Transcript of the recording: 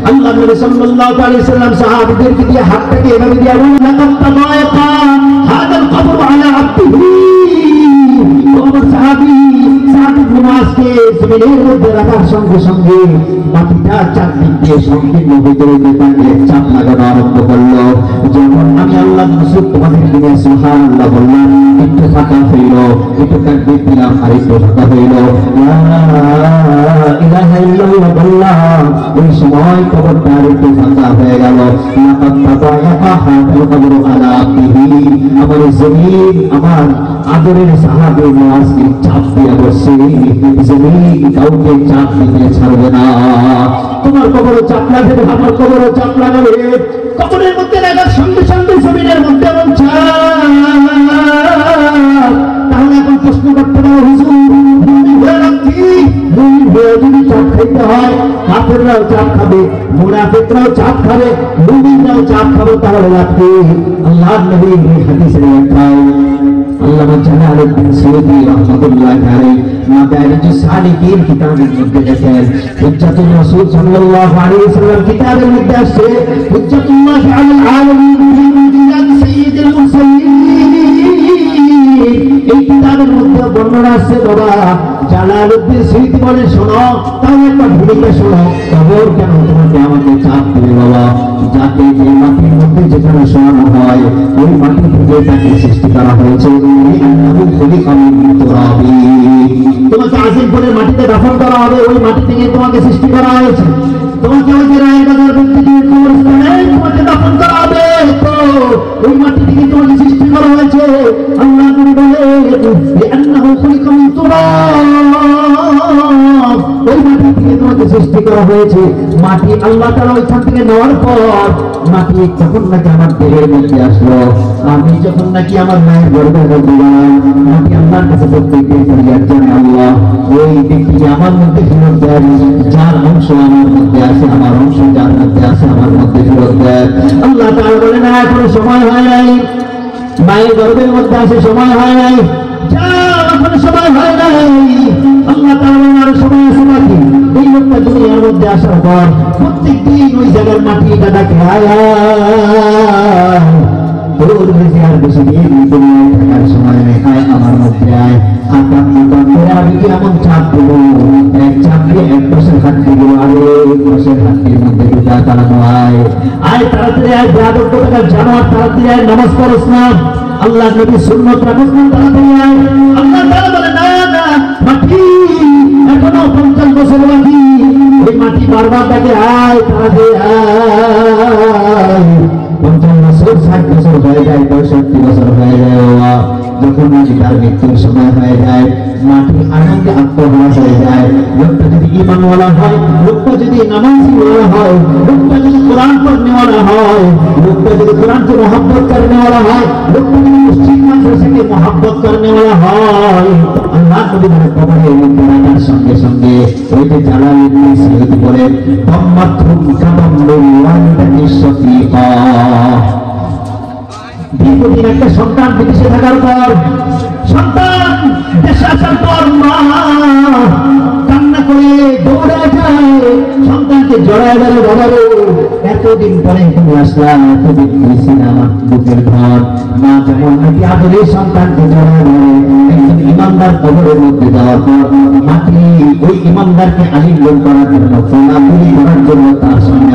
আল্লাহ নবী সাল্লাল্লাহু আলাইহি ওয়াসাল্লাম সাহাবীদেরকে দিয়ে হাতটাকে এভাবে দিয়ে বললেন, লাকাদ তামায়াকা হাদাল কবর আলা আব্দিহি। আমার সাহাবী সাদ ইবনে মুআজকে জমিনের মধ্যে রাখার সঙ্গে সঙ্গে মাটিটা চারদিক দিয়ে সংকীর্ণ ভিতরে তাকে চাপ লাগানো আরম্ভ করলো। যখন আমি আল্লাহ রাসূল তোমাদেরকে নিয়ে সুবহানাল্লাহ বললাম, একটু ফাঁকা হইল, একটু তাকবীর দিলাম, আর একটু ফাঁকা হইল, লা ইলাহা ইল্লাল্লাহ বললাম, ওই সময় কবরটা একটু ফাঁকা হয়ে গেল। লাকাদ তাবায়াকা হাদাল কবর আলা আব্দিহি। আমার জমিন আমার আদরের সাহাবী মুআজকে চাপ দিয়ে বসে, জমিন কাউকে চাপ দিতে ছাড়বে না। তোমার কবরে চাপ লাগাবে, আমার কবরে চাপ লাগাবে। কবরের মধ্যে লাগার সঙ্গে সঙ্গে জমিনের মধ্যে এমন চাপ। তাহলে এখন প্রশ্ন করতে পারো, হুজুর যদি চাপ খাইতে হয়, কাফেররাও চাপ খাবে, মুনাফিকরাও চাপ খাবে, মুমিনরাও চাপ খাবে, তাহলে লাগবে। আল্লাহর নবী এই হাদিসের ব্যাখ্যায় আল্লামা জালালউদ্দিন সুয়ুতী রাহমাতুল্লাহি আলাইহি মাদারিজুস সালিকিন কিতাবের মধ্যে লেখেন, হুজ্জাতুর রাসূল সাল্লাল্লাহু আলাইহি ওয়াসাল্লাম কিতাবের মধ্যে আছে, হুজ্জাতুল্লাহি আলাল আলামিন বিমিজাত সাইয়্যিদুল মুরসালিন। এই কিতাবের মধ্যে বর্ণনা আছে। বাবা জালালউদ্দিন সুয়ুতী বলে, শোনো, তাও একটা ভূমিকা শোনো, কবর কেন তোমাকে আমাকে চাপ দিবে বাবা? যাতে যে মাটির মধ্যে যেখানে শোয়ানো হয়, ওই মাটি থেকে তাকে সৃষ্টি করা হয়েছে। তোমাকে আজিমপুরের মাটিতে দাফন করা হবে, ওই মাটি থেকে তোমাকে সৃষ্টি করা হয়েছে। তোমাকে ওই যে রায়বাজার কবরস্থানে তোমাকে দাফন করা হবে, তো ওই মাটি থেকে তোমাকে সৃষ্টি করা হয়েছে। আল্লাহ নবী বলে, লিআন্নাহু খুলিকা মিন তুরাব, ওই মাটি থেকে তোমাকে সৃষ্টি করা হয়েছে। মাটি আল্লাহ তাআলা ওইখান থেকে নেওয়ার পর মাটি যখন নাকি আমার দেহের মধ্যে আসলো, আমি যখন নাকি আমার মায়ের গর্ভের মধ্যে গেলাম, মাটি আল্লাহর কাছে প্রত্যেককে ফরিয়াদ জানাই, আল্লাহ ওই ব্যক্তিকে আমার মধ্যে ফেরত দেন, যার অংশ আমার মধ্যে আছে, আমার অংশ যার মধ্যে আছে আমার মধ্যে ফেরত দেন। আল্লাহ তাআলা বলে, না, এখনো সময় হয় নাই, মায়ের গর্ভের মধ্যে আছে, সময় হয় নাই, যাও, এখনো সময় হয় নাই। আল্লাহ তাআলা আর সময় আছে নাকি? এই লোকটা দুনিয়ার মধ্যে আসার পর প্রত্যেকদিন ওই জায়গার মাটি ডাকে, আয় তোর বেশি আর বেশি দিন দুনিয়ায় থাকার সময় নেই, আয় আমার মধ্যে আয়। আমি কি এমন চাপ দেবো, এক চাপ দিয়ে এক পাশের হাত দিব, আরে পাশের হাতের মধ্যে দুটা চালানো, আয় আয় তাড়াতাড়ি আয়, বেয়াদব কোথাকার জানোয়ার, তাড়াতাড়ি আয়, নামাজ পড়স না, আল্লাহ নবী সুন্নাত রাখিস না, তাড়াতাড়ি আয়। আল্লাহ তাআলা বলে, না না, মাটি এখনো 50 বছর বাকি। ওই মাটি বারবার ডাকে, আয় তাড়াতাড়ি আয়। 50 বছর, 60 বছর হয়ে যায়, 65 বছর হয়ে যায়, যখন নাকি তার মৃত্যুর সময় হয়ে যায়, মাটি আনন্দে আত্মহারা হয়ে যায়। লোকটা যদি ঈমানওয়ালা হয়, লোকটা যদি নামাজীওয়ালা হয়, লোকটা যদি কোরআন পড়নেওয়ালা হয়, লোকটা যদি কোরআনকে মহব্বত করনেওয়ালা হয়, লোকটা যদি মসজিদ মাদ্রাসাকে মহব্বত করনেওয়ালা হয়, আল্লাহ নবী বলে, কবরের মধ্যে রাখার সঙ্গে সঙ্গে ওই যে জালালউদ্দিন সুয়ুতী বলে, তাম্মাতুম কাবামুল ওয়ালিদাতি শাফীকা। দীর্ঘদিন একটা সন্তান বিদেশে থাকার পর, সন্তান দেশে আসার পর মা কান্না করে দৌড়ে যায়, সন্তানকে জড়ায় ধরে, বাবা রে, এতদিন পরে তুমি আসলাম, এতদিন হয়েছি না আমার বুকের ঘর। মা যেমন নাকি আদরের সন্তানকে জড়ায় ধরে, একজন ইমানদার কবরের মধ্যে যাওয়ার পর মাটি ওই ইমানদারকে আলিঙ্গন করার জন্য, ফোনাফুলি করার জন্য তার সামনে